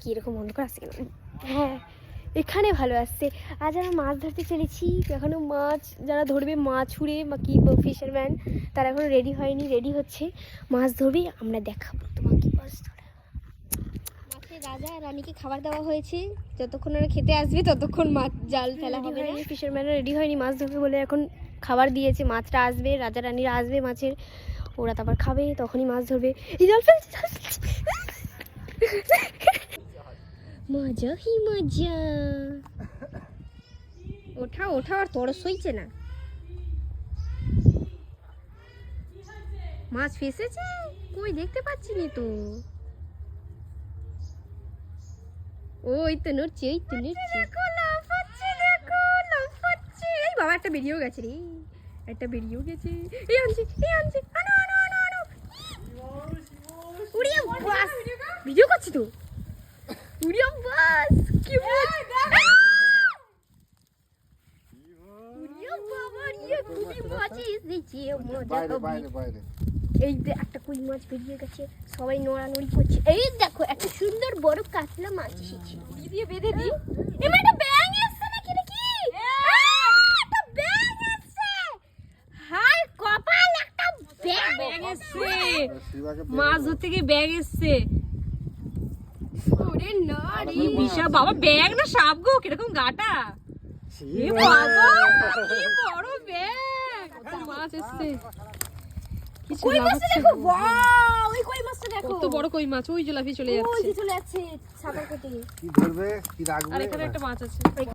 কি এরকম অন্ধকার আসছে কেন? হ্যাঁ, এখানে ভালো আসছে। আজ আমরা মাছ ধরতে চলেছি। এখনও মাছ যারা ধরবে, মাছ ছুঁড়ে বা কি ফিশারম্যান, তারা এখনও রেডি হয়নি, রেডি হচ্ছে, মাছ ধরবে। আমরা দেখাবো তোমাকে মাছ ধরা। মাছের রাজা রানীকে খাবার দেওয়া হয়েছে, যতক্ষণ ওরা খেতে আসবে ততক্ষণ মাছ জাল ফেলা হবে না। ফিশারম্যানরা রেডি হয়নি মাছ ধরবে বলে, এখন খাবার দিয়েছে, মাছটা আসবে, রাজা রানীরা আসবে মাছের, ওরা তারপর খাবে, তখনই মাছ ধরবে। এই জল ফেলছে, মজা হি মজা। ওঠা ওঠা আর তরস হইছে না। মাছ ফেসেছে কই দেখতে পাচ্ছি নি তো। ওই তো নড়ছে, এই তো নড়ছে, দেখো লাফাচ্ছে, দেখো লাফাচ্ছে। এই বাবা একটা বেরিয়েও গেছে রে, একটা বেরিয়েও গেছে। এই আনছি, এই আনছি, আনো আনো আনো আনো। উড়িয়া বাস, ভিডিও করছি তো। উড়িয়া বাস, কি বল? উড়িয়া বাবা রে, খুবই মাছ এসেছে, মজা হবে। এই যে একটা কই মাছ বেরিয়ে গেছে, সবাই নড়ানড়ি করছে। এই দেখো একটা সুন্দর বড় কাতলা মাছ এসেছে, দিয়ে বেঁধে দিই। এমন একটা ব্যাঙ এসছে নাকি রে? কি একটা ব্যাঙ এসছে, হাই কপাল, একটা ব্যাঙ এসছে। মাছ ধরতে গিয়ে ব্যাঙ এসছে। ওরে না রে, বিশাল বাবা, ব্যাঙ না সাপ গো, কিরকম গাটা। এ বাবা, কি বড় ব্যাঙ, কত মাছ এসছে। কই মাছটা দেখো, ওয়াও, ওই কই মাছটা দেখো, কত বড় কই মাছ, ওই যে লাফিয়ে চলে যাচ্ছে, ওই যে চলে যাচ্ছে সাঁতার কেটে। কি ধরবে, কি রাখবে? আর এখানে একটা মাছ আছে।